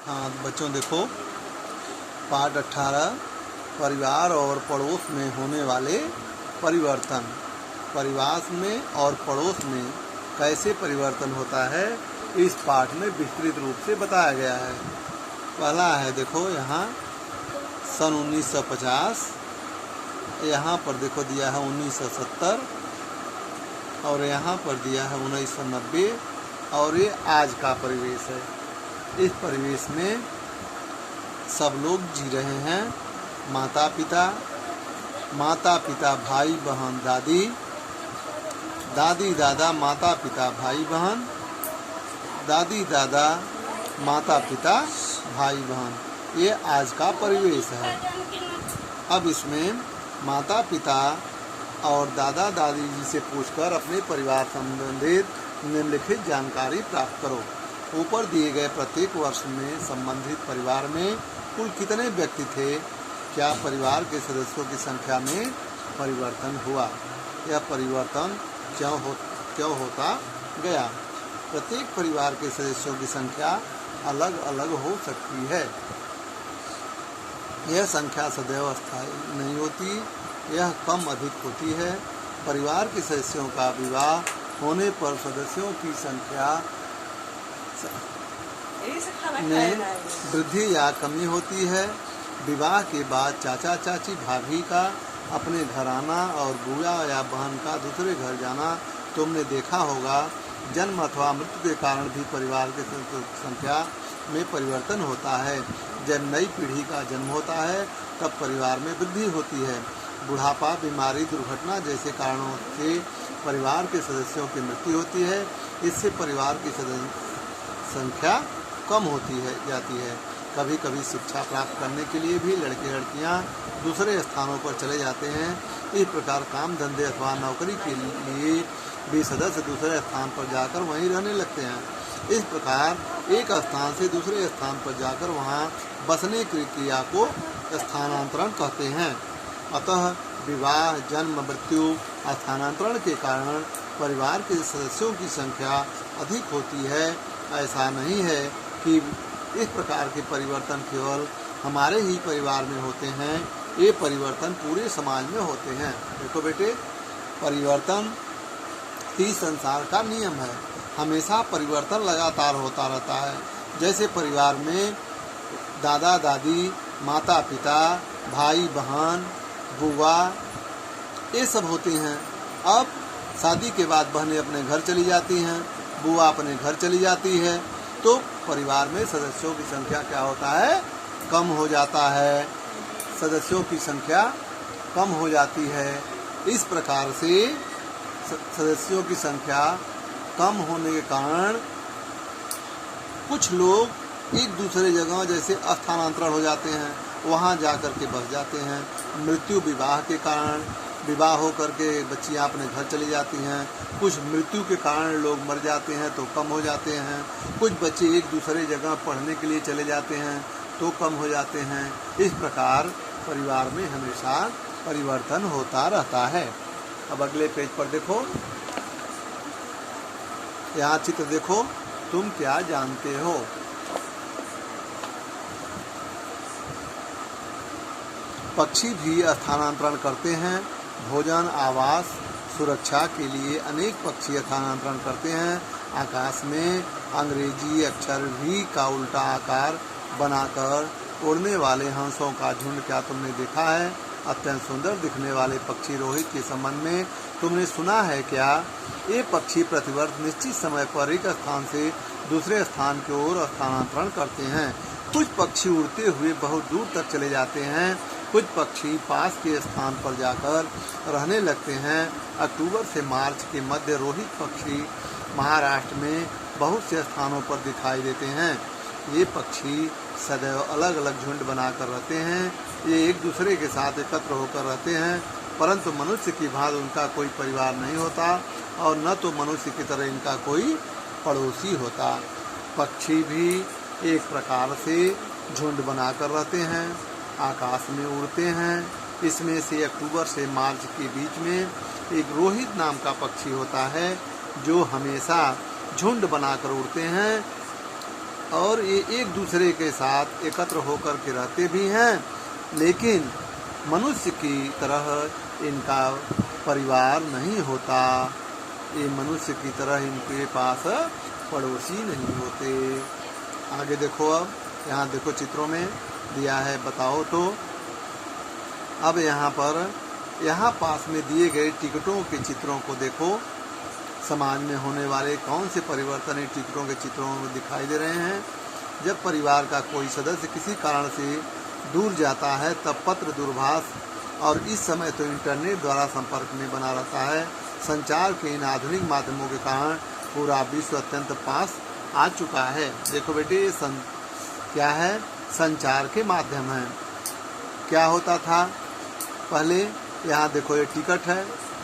हाँ बच्चों देखो, पाठ 18 परिवार और पड़ोस में होने वाले परिवर्तन। परिवार में और पड़ोस में कैसे परिवर्तन होता है, इस पाठ में विस्तृत रूप से बताया गया है। पहला है देखो यहाँ सन 1950, यहाँ पर देखो दिया है 1970 और यहाँ पर दिया है 1990 और ये आज का परिवेश है। इस परिवेश में सब लोग जी रहे हैं। माता पिता भाई बहन दादी दादा माता पिता भाई बहन, दादी दादा माता पिता भाई बहन, ये आज का परिवेश है। अब इसमें माता पिता और दादा दादी जी से पूछकर अपने परिवार संबंधित निम्नलिखित जानकारी प्राप्त करो। ऊपर दिए गए प्रत्येक वर्ष में संबंधित परिवार में कुल कितने व्यक्ति थे? क्या परिवार के सदस्यों की संख्या में परिवर्तन हुआ? यह परिवर्तन क्यों होता गया? प्रत्येक परिवार के सदस्यों की संख्या अलग अलग हो सकती है। यह संख्या सदैव स्थायी नहीं होती, यह कम अधिक होती है। परिवार के सदस्यों का विवाह होने पर सदस्यों की संख्या में वृद्धि या कमी होती है। विवाह के बाद चाचा चाची भाभी का अपने घर आना और बुआ या बहन का दूसरे घर जाना तुमने देखा होगा। जन्म अथवा मृत्यु के कारण भी परिवार के संख्या में परिवर्तन होता है। जब नई पीढ़ी का जन्म होता है तब परिवार में वृद्धि होती है। बुढ़ापा, बीमारी, दुर्घटना जैसे कारणों से परिवार के सदस्यों की मृत्यु होती है। इससे परिवार की संख्या कम होती जाती है। कभी कभी शिक्षा प्राप्त करने के लिए भी लड़के लड़कियां दूसरे स्थानों पर चले जाते हैं। इस प्रकार काम धंधे अथवा नौकरी के लिए भी सदस्य दूसरे स्थान पर जाकर वहीं रहने लगते हैं। इस प्रकार एक स्थान से दूसरे स्थान पर जाकर वहां बसने की क्रिया को स्थानांतरण कहते हैं। अतः विवाह, जन्म, मृत्यु, स्थानांतरण के कारण परिवार के सदस्यों की संख्या अधिक होती है। ऐसा नहीं है कि इस प्रकार के परिवर्तन केवल हमारे ही परिवार में होते हैं, ये परिवर्तन पूरे समाज में होते हैं। देखो बेटे, परिवर्तन ही संसार का नियम है। हमेशा परिवर्तन लगातार होता रहता है। जैसे परिवार में दादा दादी, माता पिता, भाई बहन, बुआ, ये सब होते हैं। अब शादी के बाद बहनें अपने घर चली जाती हैं, बुआ अपने घर चली जाती है, तो परिवार में सदस्यों की संख्या क्या होता है? कम हो जाता है। सदस्यों की संख्या कम हो जाती है। इस प्रकार से सदस्यों की संख्या कम होने के कारण कुछ लोग एक दूसरे जगह जैसे स्थानांतरण हो जाते हैं, वहाँ जा कर के बस जाते हैं। मृत्यु, विवाह के कारण विवाह हो करके बच्चियाँ अपने घर चली जाती हैं। कुछ मृत्यु के कारण लोग मर जाते हैं तो कम हो जाते हैं। कुछ बच्चे एक दूसरे जगह पढ़ने के लिए चले जाते हैं तो कम हो जाते हैं। इस प्रकार परिवार में हमेशा परिवर्तन होता रहता है। अब अगले पेज पर देखो, यहाँ चित्र देखो, तुम क्या जानते हो? पक्षी भी स्थानांतरण करते हैं। भोजन, आवास, सुरक्षा के लिए अनेक पक्षी स्थानांतरण करते हैं। आकाश में अंग्रेजी अक्षर V का उल्टा आकार बनाकर उड़ने वाले हंसों का झुंड क्या तुमने देखा है? अत्यंत सुंदर दिखने वाले पक्षी रोहित के संबंध में तुमने सुना है क्या? ये पक्षी प्रतिवर्ष निश्चित समय पर एक स्थान से दूसरे स्थान की ओर स्थानांतरण करते हैं। कुछ पक्षी उड़ते हुए बहुत दूर तक चले जाते हैं। कुछ पक्षी पास के स्थान पर जाकर रहने लगते हैं। अक्टूबर से मार्च के मध्य रोहित पक्षी महाराष्ट्र में बहुत से स्थानों पर दिखाई देते हैं। ये पक्षी सदैव अलग अलग झुंड बनाकर रहते हैं। ये एक दूसरे के साथ एकत्र होकर रहते हैं, परंतु मनुष्य की भांति उनका कोई परिवार नहीं होता और न तो मनुष्य की तरह इनका कोई पड़ोसी होता। पक्षी भी एक प्रकार से झुंड बनाकर रहते हैं, आकाश में उड़ते हैं। इसमें से अक्टूबर से मार्च के बीच में एक रोहित नाम का पक्षी होता है जो हमेशा झुंड बनाकर उड़ते हैं। और ये एक दूसरे के साथ एकत्र होकर के रहते भी हैं, लेकिन मनुष्य की तरह इनका परिवार नहीं होता। ये मनुष्य की तरह इनके पास पड़ोसी नहीं होते। आगे देखो, अब यहाँ देखो चित्रों में दिया है, बताओ तो। अब यहाँ पास में दिए गए टिकटों के चित्रों को देखो। समाज में होने वाले कौन से परिवर्तन इन टिकटों के चित्रों में दिखाई दे रहे हैं। जब परिवार का कोई सदस्य किसी कारण से दूर जाता है तब पत्र, दूरभाष और इस समय तो इंटरनेट द्वारा संपर्क में बना रहता है। संचार के इन आधुनिक माध्यमों के कारण पूरा विश्व अत्यंत पास आ चुका है। देखो बेटे, ये क्या है? संचार के माध्यम है। क्या होता था पहले? यहाँ देखो, ये टिकट है।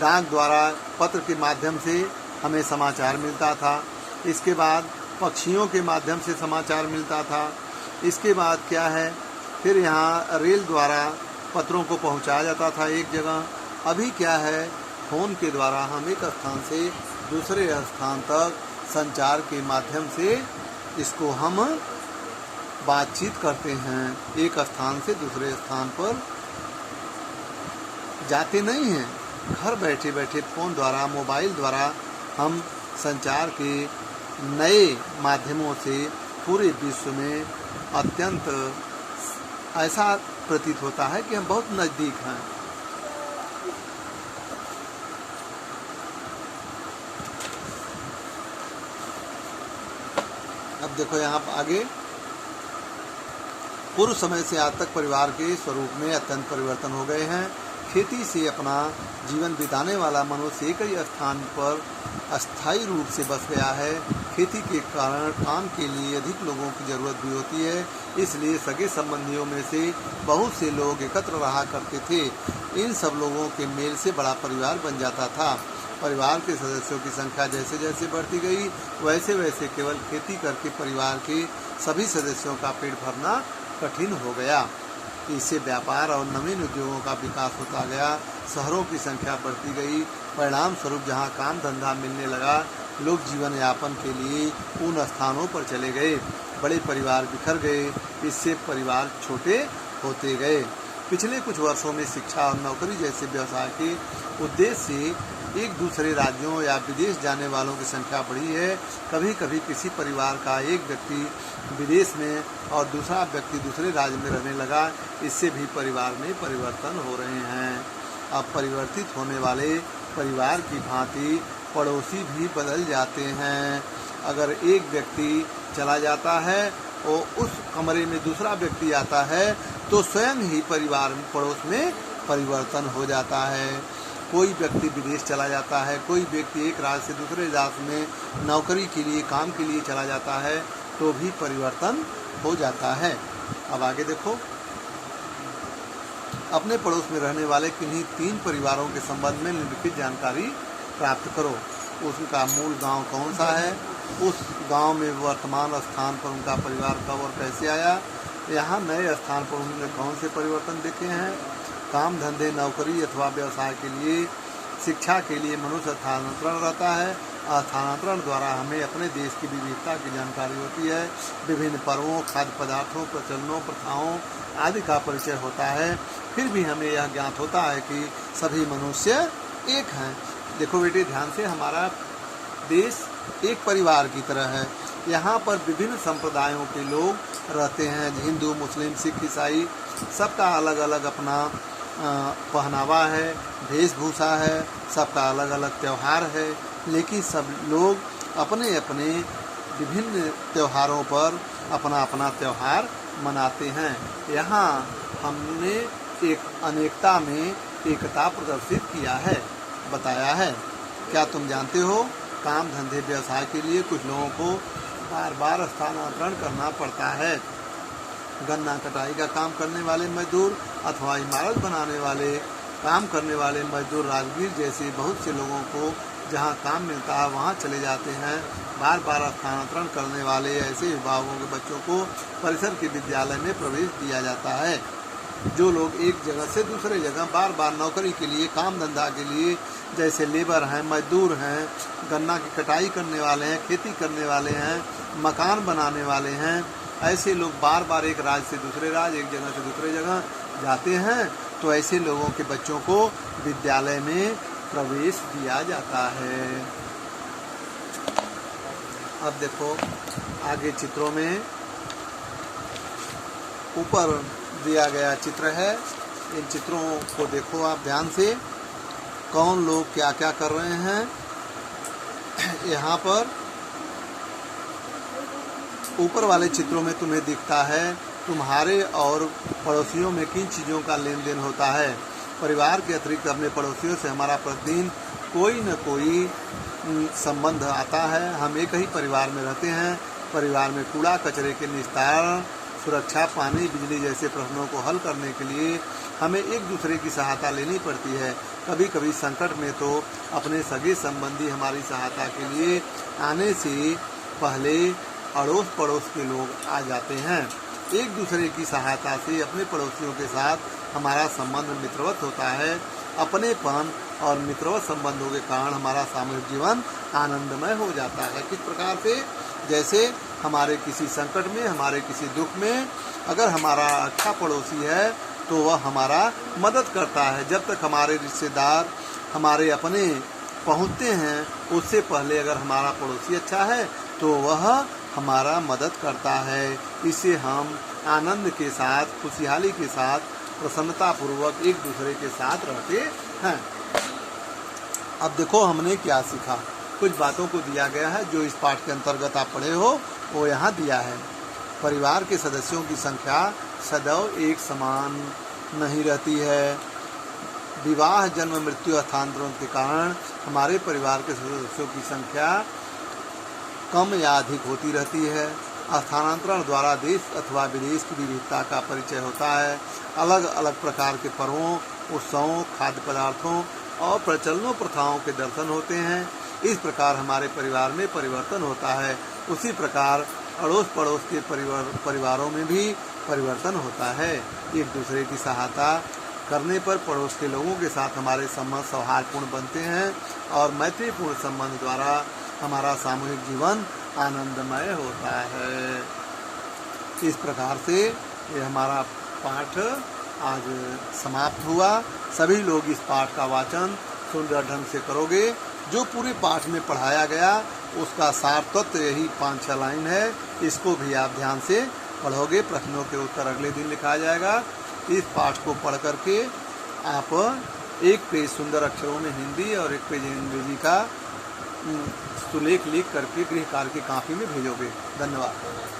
डाक द्वारा पत्र के माध्यम से हमें समाचार मिलता था। इसके बाद पक्षियों के माध्यम से समाचार मिलता था। इसके बाद क्या है, फिर यहाँ रेल द्वारा पत्रों को पहुँचाया जाता था एक जगह। अभी क्या है, फ़ोन के द्वारा हम एक स्थान से दूसरे स्थान तक संचार के माध्यम से इसको हम बातचीत करते हैं। एक स्थान से दूसरे स्थान पर जाते नहीं हैं, घर बैठे बैठे फ़ोन द्वारा, मोबाइल द्वारा हम संचार के नए माध्यमों से पूरे विश्व में अत्यंत ऐसा प्रतीत होता है कि हम बहुत नज़दीक हैं। अब देखो यहाँ आगे, पूर्व समय से आज तक परिवार के स्वरूप में अत्यंत परिवर्तन हो गए हैं। खेती से अपना जीवन बिताने वाला मनुष्य एक ही स्थान पर अस्थायी रूप से बस गया है। खेती के कारण काम के लिए अधिक लोगों की ज़रूरत भी होती है, इसलिए सगे संबंधियों में से बहुत से लोग एकत्र रहा करते थे। इन सब लोगों के मेल से बड़ा परिवार बन जाता था। परिवार के सदस्यों की संख्या जैसे जैसे बढ़ती गई, वैसे वैसे केवल खेती करके परिवार के सभी सदस्यों का पेट भरना कठिन हो गया। इससे व्यापार और नवीन उद्योगों का विकास होता गया। शहरों की संख्या बढ़ती गई। परिणाम स्वरूप जहाँ काम धंधा मिलने लगा, लोग जीवन यापन के लिए उन स्थानों पर चले गए। बड़े परिवार बिखर गए, इससे परिवार छोटे होते गए। पिछले कुछ वर्षों में शिक्षा और नौकरी जैसे व्यवसाय के उद्देश्य से एक दूसरे राज्यों या विदेश जाने वालों की संख्या बढ़ी है। कभी कभी किसी परिवार का एक व्यक्ति विदेश में और दूसरा व्यक्ति दूसरे राज्य में रहने लगा। इससे भी परिवार में परिवर्तन हो रहे हैं। अब परिवर्तित होने वाले परिवार की भांति पड़ोसी भी बदल जाते हैं। अगर एक व्यक्ति चला जाता है और उस कमरे में दूसरा व्यक्ति आता है तो स्वयं ही परिवार में पड़ोस में परिवर्तन हो जाता है। कोई व्यक्ति विदेश चला जाता है, कोई व्यक्ति एक राज्य से दूसरे राज्य में नौकरी के लिए, काम के लिए चला जाता है, तो भी परिवर्तन हो जाता है। अब आगे देखो, अपने पड़ोस में रहने वाले किन्हीं 3 परिवारों के संबंध में निम्नलिखित जानकारी प्राप्त करो। उसका मूल गांव कौन सा है, उस गांव में वर्तमान स्थान पर उनका परिवार कब और कैसे आया, यहाँ नए स्थान पर उन्होंने कौन से परिवर्तन देखे हैं। काम धंधे, नौकरी अथवा व्यवसाय के लिए, शिक्षा के लिए मनुष्य स्थानांतरण रहता है। स्थानांतरण द्वारा हमें अपने देश की विविधता की जानकारी होती है। विभिन्न पर्वों, खाद्य पदार्थों, प्रचलनों, प्रथाओं आदि का परिचय होता है। फिर भी हमें यह ज्ञात होता है कि सभी मनुष्य एक हैं। देखो बेटे ध्यान से, हमारा देश एक परिवार की तरह है। यहाँ पर विभिन्न संप्रदायों के लोग रहते हैं, हिंदू, मुस्लिम, सिख, ईसाई, सबका अलग अलग अपना पहनावा है, वेशभूषा है, सबका अलग अलग त्यौहार है, लेकिन सब लोग अपने अपने विभिन्न त्योहारों पर अपना अपना त्यौहार मनाते हैं। यहाँ हमने एक अनेकता में एकता प्रदर्शित किया है, बताया है। क्या तुम जानते हो, काम धंधे व्यवसाय के लिए कुछ लोगों को बार बार स्थानांतरण करना पड़ता है। गन्ना कटाई का काम करने वाले मजदूर अथवा इमारत बनाने वाले काम करने वाले मजदूर राजगीर जैसे बहुत से लोगों को जहां काम मिलता है वहां चले जाते हैं। बार बार स्थानांतरण करने वाले ऐसे अभिभावकों के बच्चों को परिसर के विद्यालय में प्रवेश दिया जाता है। जो लोग एक जगह से दूसरे जगह बार बार नौकरी के लिए, काम धंधा के लिए, जैसे लेबर हैं, मजदूर हैं, गन्ना की कटाई करने वाले हैं, खेती करने वाले हैं, मकान बनाने वाले हैं, ऐसे लोग बार बार एक राज्य से दूसरे राज्य, एक जगह से दूसरे जगह जाते हैं, तो ऐसे लोगों के बच्चों को विद्यालय में प्रवेश दिया जाता है। अब देखो आगे चित्रों में ऊपर दिया गया चित्र है, इन चित्रों को देखो आप ध्यान से, कौन लोग क्या क्या कर रहे हैं। यहाँ पर ऊपर वाले चित्रों में तुम्हें दिखता है तुम्हारे और पड़ोसियों में किन चीज़ों का लेन देन होता है। परिवार के अतिरिक्त अपने पड़ोसियों से हमारा प्रतिदिन कोई न कोई संबंध आता है। हम एक ही परिवार में रहते हैं। परिवार में कूड़ा कचरे के निस्तारण, सुरक्षा, पानी, बिजली जैसे प्रश्नों को हल करने के लिए हमें एक दूसरे की सहायता लेनी पड़ती है। कभी कभी संकट में तो अपने सगे संबंधी हमारी सहायता के लिए आने से पहले अड़ोस पड़ोस के लोग आ जाते हैं। एक दूसरे की सहायता से अपने पड़ोसियों के साथ हमारा संबंध मित्रवत होता है। अपनेपन और मित्रवत संबंधों के कारण हमारा सामूहिक जीवन आनंदमय हो जाता है। किस प्रकार से? जैसे हमारे किसी संकट में, हमारे किसी दुख में अगर हमारा अच्छा पड़ोसी है तो वह हमारा मदद करता है। जब तक हमारे रिश्तेदार, हमारे अपने पहुँचते हैं, उससे पहले अगर हमारा पड़ोसी अच्छा है तो वह हमारा मदद करता है। इससे हम आनंद के साथ, खुशहाली के साथ, प्रसन्नतापूर्वक एक दूसरे के साथ रहते हैं। अब देखो हमने क्या सीखा। कुछ बातों को दिया गया है जो इस पाठ के अंतर्गत आप पढ़े हो, वो यहाँ दिया है। परिवार के सदस्यों की संख्या सदैव एक समान नहीं रहती है। विवाह, जन्म, मृत्यु, हस्तांतरण के कारण हमारे परिवार के सदस्यों की संख्या कम या अधिक होती रहती है। स्थानांतरण द्वारा देश अथवा विदेश की विविधता का परिचय होता है। अलग अलग प्रकार के पर्वों, उत्सवों, खाद्य पदार्थों और प्रचलनों, प्रथाओं के दर्शन होते हैं। इस प्रकार हमारे परिवार में परिवर्तन होता है। उसी प्रकार अड़ोस पड़ोस के परिवारों में भी परिवर्तन होता है। एक दूसरे की सहायता करने पर पड़ोस के लोगों के साथ हमारे संबंध सौहार्दपूर्ण बनते हैं और मैत्रीपूर्ण संबंध द्वारा हमारा सामूहिक जीवन आनंदमय होता है। इस प्रकार से ये हमारा पाठ आज समाप्त हुआ। सभी लोग इस पाठ का वाचन सुंदर ढंग से करोगे। जो पूरे पाठ में पढ़ाया गया उसका सार तत्व यही 5-6 लाइन है। इसको भी आप ध्यान से पढ़ोगे। प्रश्नों के उत्तर अगले दिन लिखा जाएगा। इस पाठ को पढ़ करके आप एक पेज सुंदर अक्षरों में हिंदी और एक पेज अंग्रेजी का सुलेख लिख करके गृह कार्य की कॉपी में भेजोगे। धन्यवाद।